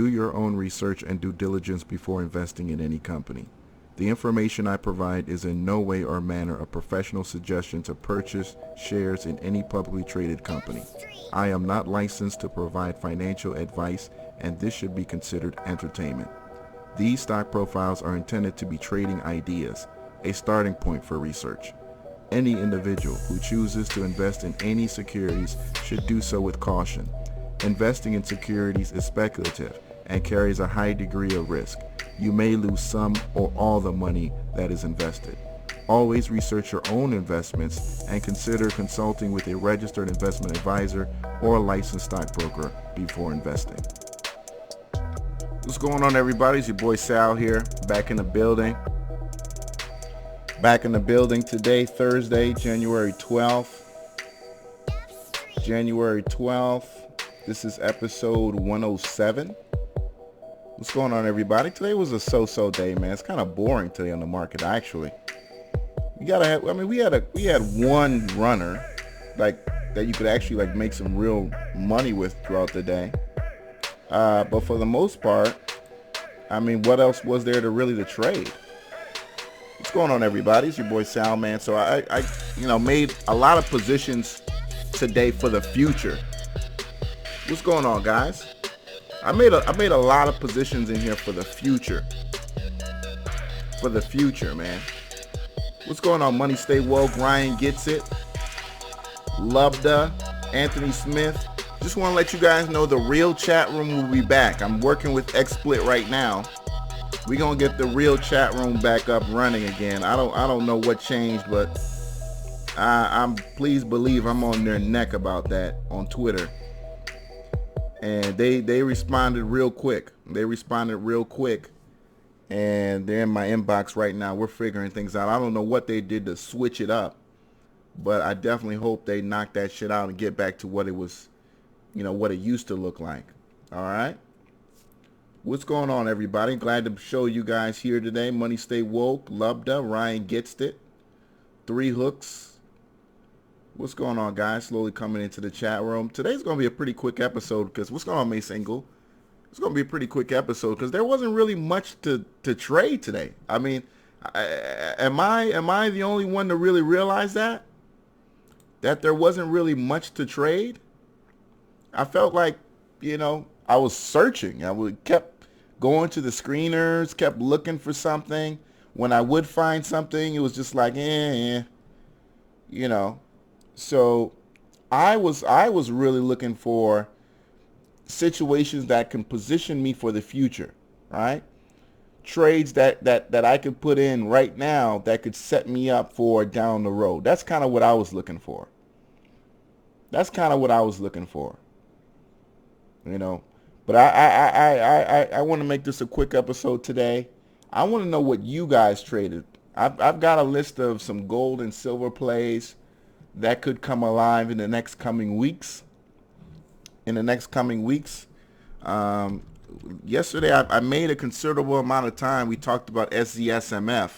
Do your own research and due diligence before investing in any company. The information I provide is in no way or manner a professional suggestion to purchase shares in any publicly traded company. I am not licensed to provide financial advice, and this should be considered entertainment. These stock profiles are intended to be trading ideas, a starting point for research. Any individual who chooses to invest in any securities should do so with caution. Investing in securities is speculative and carries a high degree of risk. You may lose some or all the money that is invested. Always research your own investments and consider consulting with a registered investment advisor or a licensed stockbroker before investing. What's going on, everybody? It's your boy Sal here, back in the building. Back in the building today, Thursday, January 12th. This is episode 107. What's going on, everybody? Today was a so-so day, man. It's kind of boring today on the market, actually. We had one runner like that you could actually make some real money with throughout the day. But for the most part, what else was there to trade? What's going on, everybody? It's your boy Sal, man. So I made a lot of positions today for the future. What's going on, guys? I made a lot of positions in here for the future. For the future, man. What's going on? Money Stay Woke, Ryan Gets It, Lubda, Anthony Smith. Just want to let you guys know the real chat room will be back. I'm working with XSplit right now. We're gonna get the real chat room back up running again. I don't know what changed, but I'm please believe I'm on their neck about that on Twitter. And they responded real quick. And they're in my inbox right now. We're figuring things out. I don't know what they did to switch it up, but I definitely hope they knock that shit out and get back to what it was, what it used to look like. All right. What's going on, everybody? Glad to show you guys here today. Money Stay Woke, Lubda, Ryan Gets It, Three Hooks. What's going on, guys? Slowly coming into the chat room. Today's going to be a pretty quick episode because what's going on, Mace Engel? It's going to be a pretty quick episode because there wasn't really much to trade today. Am I the only one to really realize that there wasn't really much to trade? I felt like, I was searching. Kept going to the screeners, kept looking for something. When I would find something, it was just like, So I was really looking for situations that can position me for the future, right? Trades that I could put in right now that could set me up for down the road. That's kind of what I was looking for. But I want to make this a quick episode today. I want to know what you guys traded. I've got a list of some gold and silver plays that could come alive in the next coming weeks. Yesterday, I made a considerable amount of time. We talked about SZSMF.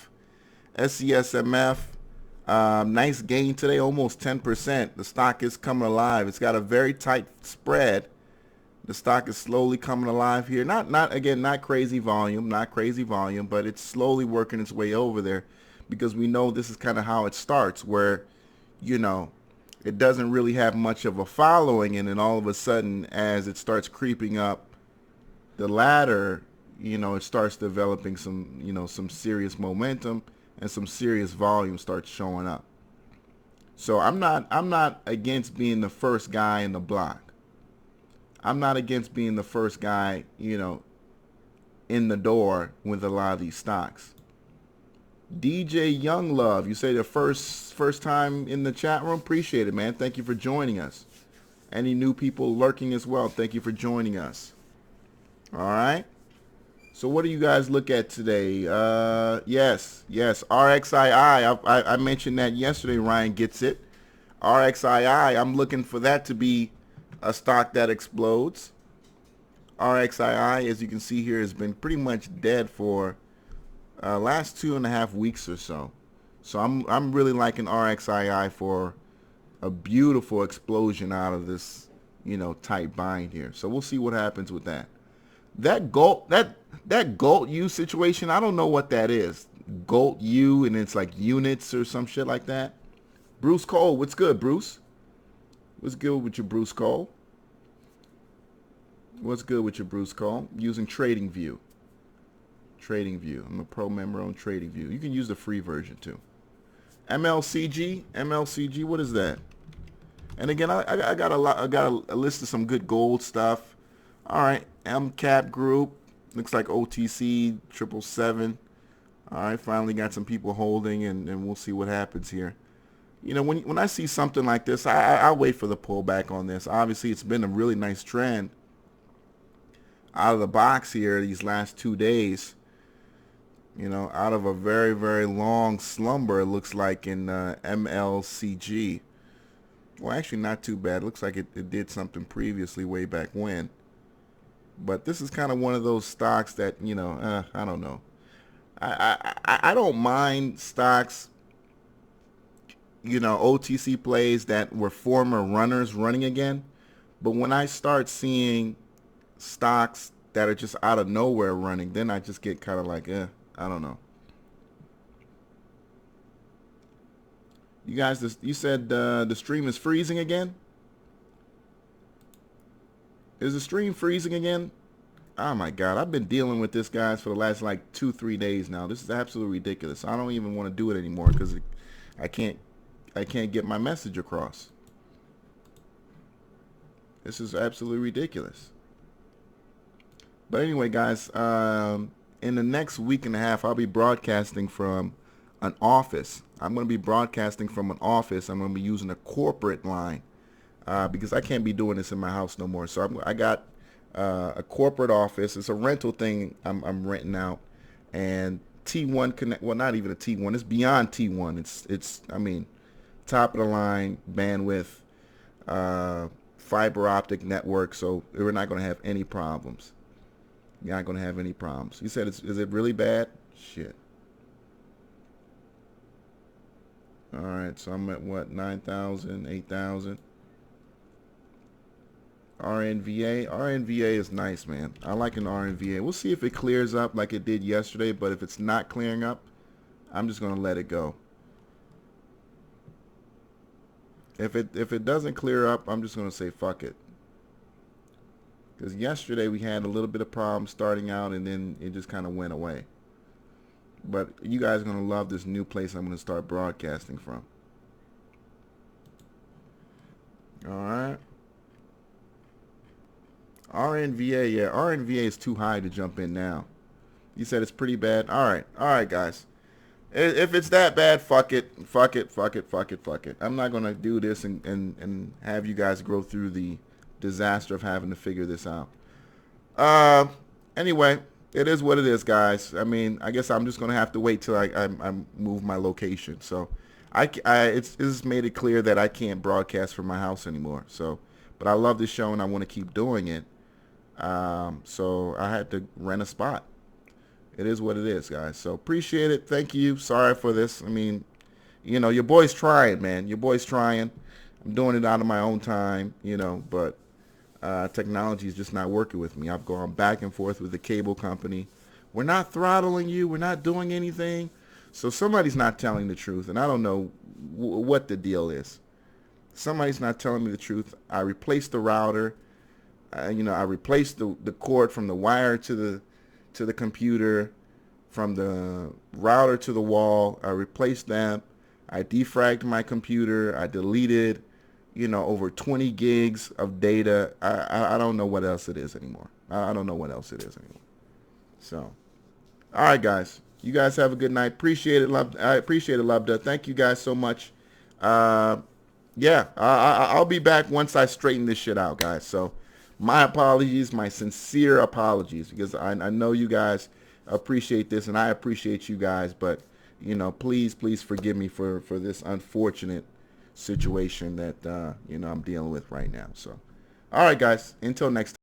Nice gain today, almost 10%. The stock is coming alive. It's got a very tight spread. The stock is slowly coming alive here. Not crazy volume, but it's slowly working its way over there because we know this is kind of how it starts, where it doesn't really have much of a following, and then all of a sudden, as it starts creeping up the ladder, it starts developing some serious momentum and some serious volume starts showing up. So I'm not against being the first guy in the block. I'm not against being the first guy, in the door with a lot of these stocks. DJ Young Love, you say the first time in the chat room? Appreciate it, man. Thank you for joining us. Any new people lurking as well, thank you for joining us. All right. So what do you guys look at today? Yes, RXII. I mentioned that yesterday. Ryan Gets It. RXII, I'm looking for that to be a stock that explodes. RXII, as you can see here, has been pretty much dead for last 2.5 weeks or so. So I'm really liking RXII for a beautiful explosion out of this, tight bind here. So we'll see what happens with that. That Gold U situation, I don't know what that is. Gold U, and it's like units or some shit like that. Bruce Cole, what's good, Bruce? What's good with your Bruce Cole? What's good with your Bruce Cole? Using TradingView. TradingView. I'm a pro member on TradingView. You can use the free version too. MLCG, what is that? And again, I got a list of some good gold stuff. All right, MCAP Group looks like OTC 777. All right, finally got some people holding, and we'll see what happens here. You know, when I see something like this, I'll wait for the pullback on this. Obviously, it's been a really nice trend out of the box here these last 2 days. You know, out of a very, very long slumber, it looks like in MLCG. Well, actually not too bad. It looks like it did something previously way back when. But this is kind of one of those stocks that, you know, I don't know. I don't mind stocks, you know, OTC plays that were former runners running again. But when I start seeing stocks that are just out of nowhere running, then I just get kind of like, I don't know. You guys, you said the stream is freezing again? Is the stream freezing again? Oh my God, I've been dealing with this, guys, for the last like 2-3 days now. This is absolutely ridiculous. I don't even want to do it anymore because I can't get my message across. This is absolutely ridiculous. But anyway, guys, in the next week and a half, I'll be broadcasting from an office. I'm going to be broadcasting from an office. I'm going to be using a corporate line because I can't be doing this in my house no more. So I got a corporate office. It's a rental thing I'm renting out. And T1 Connect, well, not even a T1. It's beyond T1. It's I mean, top of the line bandwidth, fiber optic network. So we're not going to have any problems. You're not going to have any problems. You said, is it really bad? Shit. All right, so I'm at what, 9,000, 8,000. RNVA. RNVA is nice, man. I like an RNVA. We'll see if it clears up like it did yesterday, but if it's not clearing up, I'm just going to let it go. If it doesn't clear up, I'm just going to say fuck it. Because yesterday we had a little bit of problems starting out, and then it just kind of went away. But you guys are going to love this new place I'm going to start broadcasting from. All right. RNVA, yeah. RNVA is too high to jump in now. You said it's pretty bad? All right. All right, guys. If it's that bad, fuck it. Fuck it, fuck it, fuck it, fuck it. I'm not going to do this and have you guys go through the disaster of having to figure this out. Anyway, it is what it is, guys. I mean, I guess I'm just going to have to wait till I move my location. So it's made it clear that I can't broadcast from my house anymore. So, but I love this show and I want to keep doing it. So I had to rent a spot. It is what it is, guys. So appreciate it. Thank you. Sorry for this. I mean, you know, your boy's trying, man. Your boy's trying. I'm doing it out of my own time, you know, but technology is just not working with me. I've gone back and forth with the cable company. We're not throttling you. We're not doing anything. So somebody's not telling the truth, and I don't know what the deal is. Somebody's not telling me the truth. I replaced the router. You know, I replaced the cord from the wire to the computer, from the router to the wall. I replaced that. I defragged my computer. I deleted, you know, over 20 gigs of data. I don't know what else it is anymore. I don't know what else it is anymore. So, all right, guys. You guys have a good night. Appreciate it, love. I appreciate it, Lubda. Thank you guys so much. Yeah, I'll be back once I straighten this shit out, guys. So, my apologies, my sincere apologies, because I know you guys appreciate this, and I appreciate you guys. But, you know, please forgive me for this unfortunate situation that, you know, I'm dealing with right now. So, all right, guys. Until next time.